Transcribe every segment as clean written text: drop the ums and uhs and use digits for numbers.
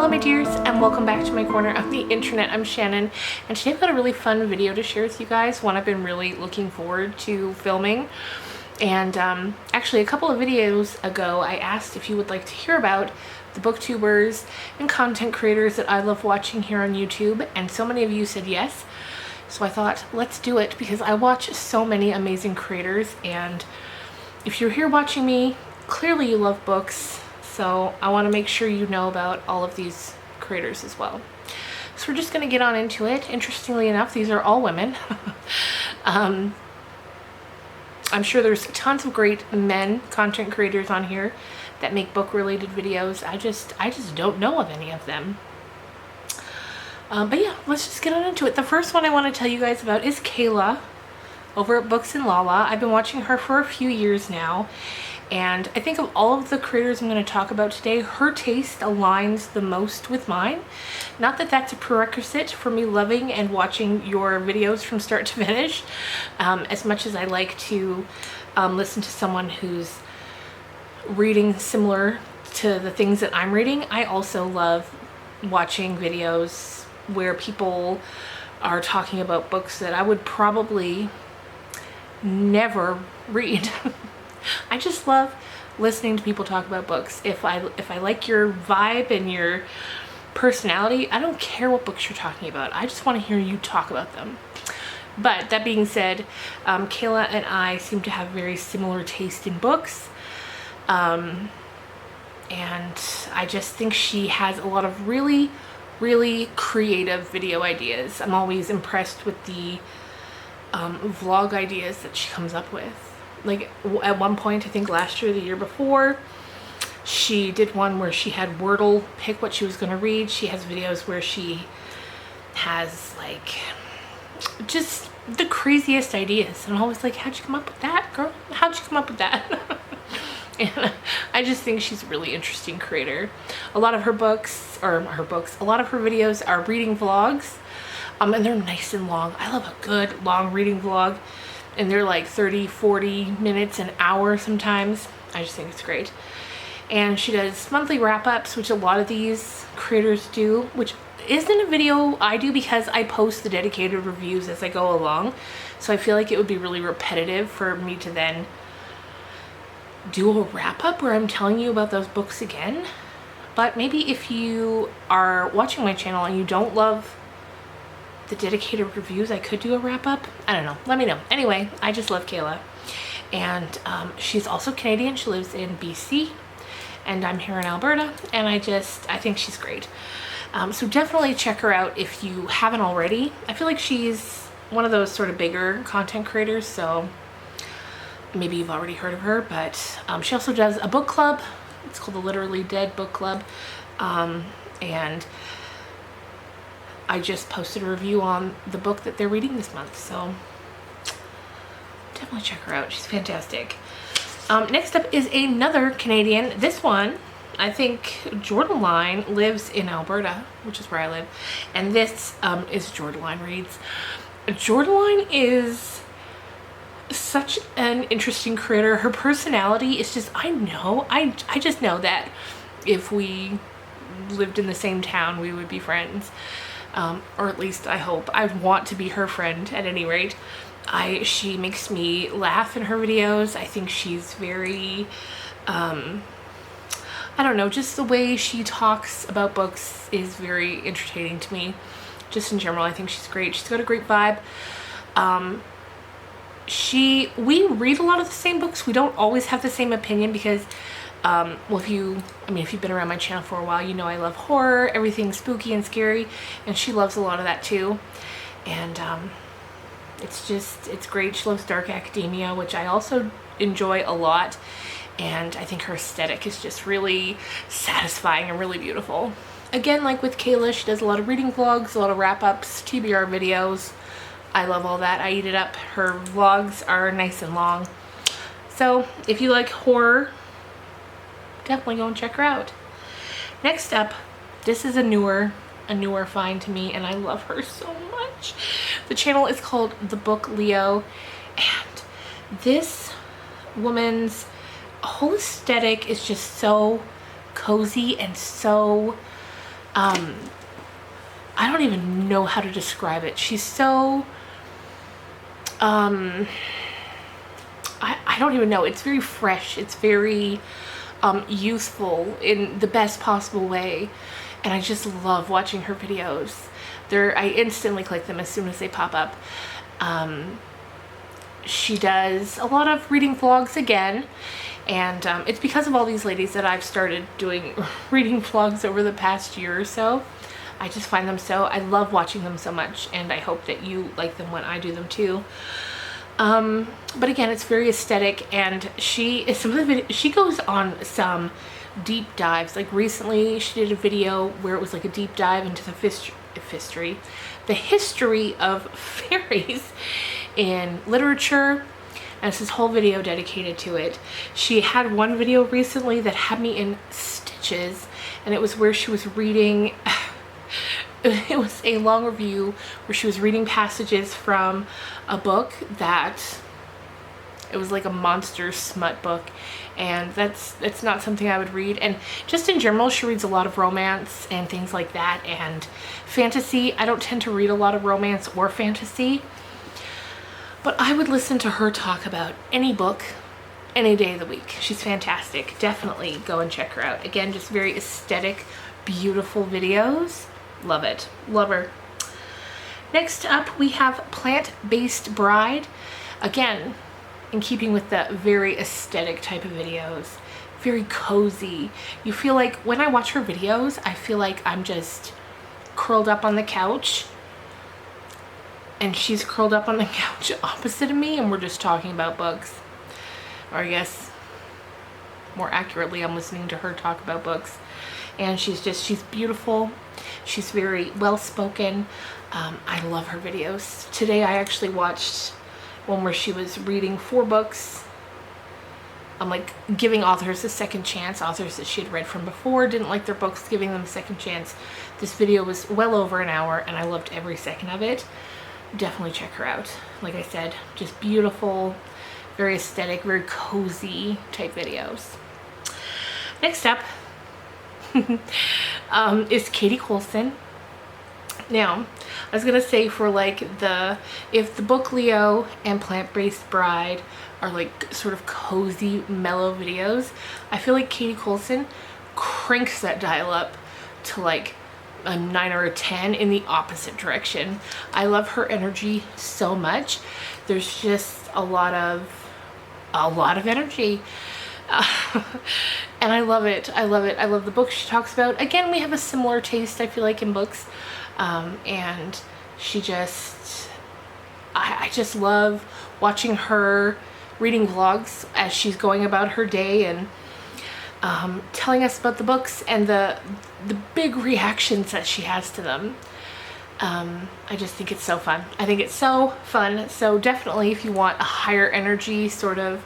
Hello my dears, and welcome back to my corner of the internet. I'm Shannon, and today I've got a really fun video to share with you guys, one I've been really looking forward to filming. And actually a couple of videos ago I asked if you would like to hear about the booktubers and content creators that I love watching here on YouTube, and so many of you said yes. So I thought, let's do it, because I watch so many amazing creators, and if you're here watching me, clearly you love books. So I want to make sure you know about all of these creators as well. So we're just going to get on into it. Interestingly enough, these are all women. I'm sure there's tons of great men content creators on here that make book related videos. I just don't know of any of them. But yeah, let's just get on into it. The first one I want to tell you guys about is Kayla over at Books and Lala. I've been watching her for a few years now. And I think of all of the creators I'm going to talk about today, her taste aligns the most with mine. Not that that's a prerequisite for me loving and watching your videos from start to finish. As much as I like to listen to someone who's reading similar to the things that I'm reading, I also love watching videos where people are talking about books that I would probably never read. I just love listening to people talk about books. If I like your vibe and your personality, I don't care what books you're talking about. I just want to hear you talk about them. But that being said, Kayla and I seem to have very similar taste in books. And I just think she has a lot of really, really creative video ideas. I'm always impressed with the vlog ideas that she comes up with. Like at one point, I think last year or the year before, she did one where she had Wordle pick what she was going to read. She has videos where she has like just the craziest ideas, and I'm always like, how'd you come up with that, girl? How'd you come up with that? And I just think she's a really interesting creator. A lot of her books, a lot of her videos are reading vlogs, and they're nice and long. I love a good long reading vlog. And they're like 30, 40 minutes, an hour sometimes. I just think it's great. And she does monthly wrap-ups, which a lot of these creators do, which isn't a video I do because I post the dedicated reviews as I go along. So I feel like it would be really repetitive for me to then do a wrap-up where I'm telling you about those books again. But maybe if you are watching my channel and you don't love the dedicated reviews, I could do a wrap-up. I don't know, let me know. Anyway, I just love Kayla, and she's also Canadian. She lives in BC, and I'm here in Alberta, and I think she's great. So definitely check her out if you haven't already. I feel like she's one of those sort of bigger content creators, so maybe you've already heard of her. But she also does a book club. It's called the Literally Dead Book Club, and I just posted a review on the book that they're reading this month, so definitely check her out. She's fantastic. Next up is another Canadian. This one, I think Jordaline lives in Alberta, which is where I live, and this is Jordaline Reads. Jordaline is such an interesting creator. Her personality is just, I just know that if we lived in the same town, we would be friends. Or at least I hope. I want to be her friend at any rate. She makes me laugh in her videos. I think she's very, I don't know, just the way she talks about books is very entertaining to me. Just in general, I think she's great. She's got a great vibe. We read a lot of the same books. We don't always have the same opinion because well, if you've been around my channel for a while, you know I love horror, everything spooky and scary, and she loves a lot of that too. And it's great. She loves dark academia, which I also enjoy a lot, and I think her aesthetic is just really satisfying and really beautiful. Again, like with Kayla, she does a lot of reading vlogs, a lot of wrap-ups, TBR videos. I love all that. I eat it up. Her vlogs are nice and long. So if you like horror, definitely go and check her out. Next up, this is a newer find to me, and I love her so much. The channel is called The Book Leo, and this woman's whole aesthetic is just so cozy and so I don't even know how to describe it. She's so, I don't even know. It's very fresh. It's very youthful in the best possible way. And I just love watching her videos. I instantly click them as soon as they pop up. She does a lot of reading vlogs again. And it's because of all these ladies that I've started doing reading vlogs over the past year or so. I just find them I love watching them so much, and I hope that you like them when I do them too. But again, it's very aesthetic, and she goes on some deep dives. Like recently she did a video where it was like a deep dive into the history of fairies in literature. And it's this whole video dedicated to it. She had one video recently that had me in stitches, and it was where she was reading, it was a long review where she was reading passages from a book that, it was like a monster smut book, and that's not something I would read. And just in general, she reads a lot of romance and things like that, and fantasy. I don't tend to read a lot of romance or fantasy, but I would listen to her talk about any book any day of the week. She's fantastic. Definitely go and check her out. Again, just very aesthetic, beautiful videos. Love it. Love her. Next up, we have Plant-Based Bride. Again, in keeping with the very aesthetic type of videos. Very cozy. You feel like, when I watch her videos, I feel like I'm just curled up on the couch, and she's curled up on the couch opposite of me, and we're just talking about books. Or I guess, more accurately, I'm listening to her talk about books. And she's beautiful. She's very well-spoken. I love her videos. Today I actually watched one where she was reading 4 books. I'm like giving authors a second chance. Authors that she had read from before, didn't like their books, giving them a second chance. This video was well over an hour, and I loved every second of it. Definitely check her out. Like I said, just beautiful, very aesthetic, very cozy type videos. Next up is Katie Coulson. Now, I was gonna say, for like if the book Leo and Plant-Based Bride are like sort of cozy, mellow videos, I feel like Katie Coulson cranks that dial up to like a 9 or a 10 in the opposite direction. I love her energy so much. There's just a lot of energy. And I love it. I love it. I love the books she talks about. Again, we have a similar taste, I feel like, in books. And she just, I just love watching her reading vlogs as she's going about her day, and telling us about the books and the big reactions that she has to them. I just think it's so fun. I think it's so fun. So definitely, if you want a higher energy sort of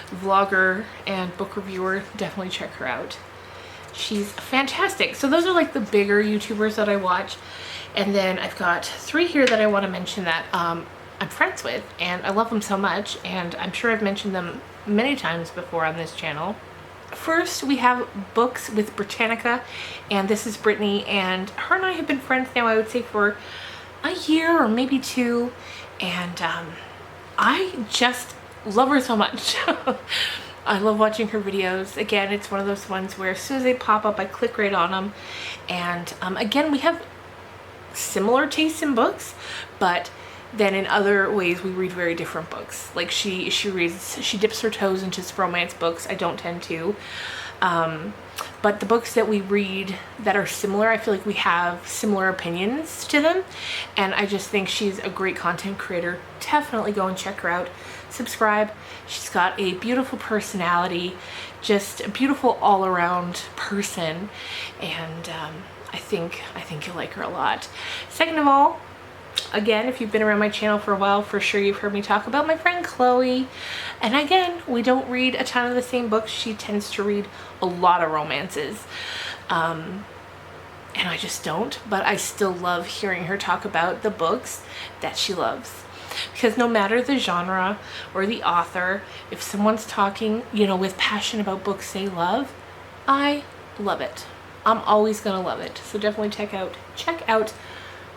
vlogger and book reviewer, definitely check her out. She's fantastic. So those are like the bigger YouTubers that I watch. And then I've got 3 here that I want to mention that I'm friends with, and I love them so much, and I'm sure I've mentioned them many times before on this channel. First, we have Books with Britannica, and this is Brittany, and her and I have been friends now, I would say, for a year or maybe 2, and I just love her so much. I love watching her videos. Again, it's one of those ones where as soon as they pop up, I click right on them. And again, we have similar tastes in books, but then in other ways we read very different books. Like she dips her toes into romance books. I don't tend to. But the books that we read that are similar, I feel like we have similar opinions to them. And I just think she's a great content creator. Definitely go and check her out. Subscribe. She's got a beautiful personality, just a beautiful all-around person. And I think you'll like her a lot. Second of all, again, if you've been around my channel for a while, for sure you've heard me talk about my friend Chloe. And again, we don't read a ton of the same books. She tends to read a lot of romances. And I just don't, but I still love hearing her talk about the books that she loves. Because no matter the genre or the author, if someone's talking, you know, with passion about books they love, I love it. I'm always gonna love it. So definitely check out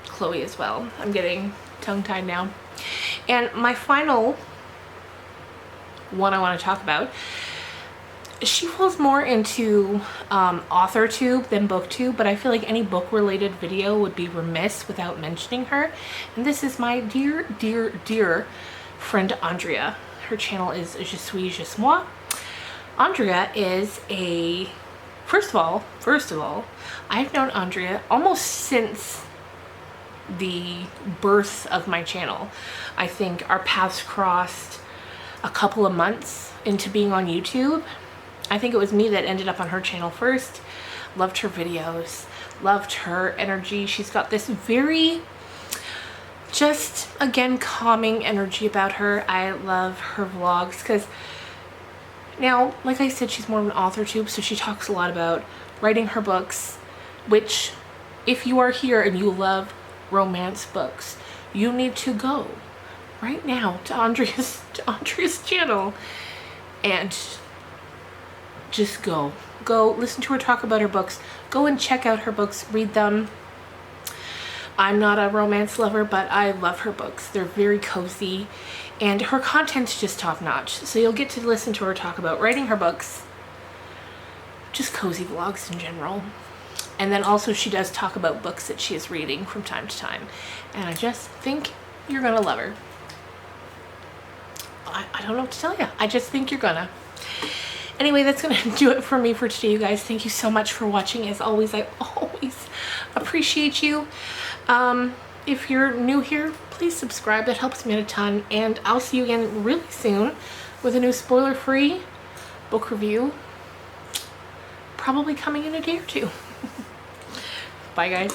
Chloe as well. I'm getting tongue-tied now. And my final one I want to talk about, she falls more into author tube than booktube, but I feel like any book related video would be remiss without mentioning her. And this is my dear friend Andrea. Her channel is Je suis, je moi. Andrea is a, first of all, I've known Andrea almost since the birth of my channel. I think our paths crossed a couple of months into being on YouTube. I think it was me that ended up on her channel first. Loved her videos, loved her energy. She's got this very, just again, calming energy about her. I love her vlogs because now, like I said, she's more of an author tube, so she talks a lot about writing her books, which if you are here and you love romance books, you need to go right now to Andrea's channel and just go listen to her talk about her books. Go and check out her books, read them. I'm not a romance lover, but I love her books. They're very cozy and her content's just top notch. So you'll get to listen to her talk about writing her books, just cozy vlogs in general. And then also she does talk about books that she is reading from time to time. And I just think you're gonna love her. I don't know what to tell you. I just think you're gonna. Anyway, that's gonna do it for me for today, you guys. Thank you so much for watching. As always, I always appreciate you. If you're new here, please subscribe. That helps me out a ton. And I'll see you again really soon with a new spoiler-free book review. Probably coming in a day or two. Bye, guys.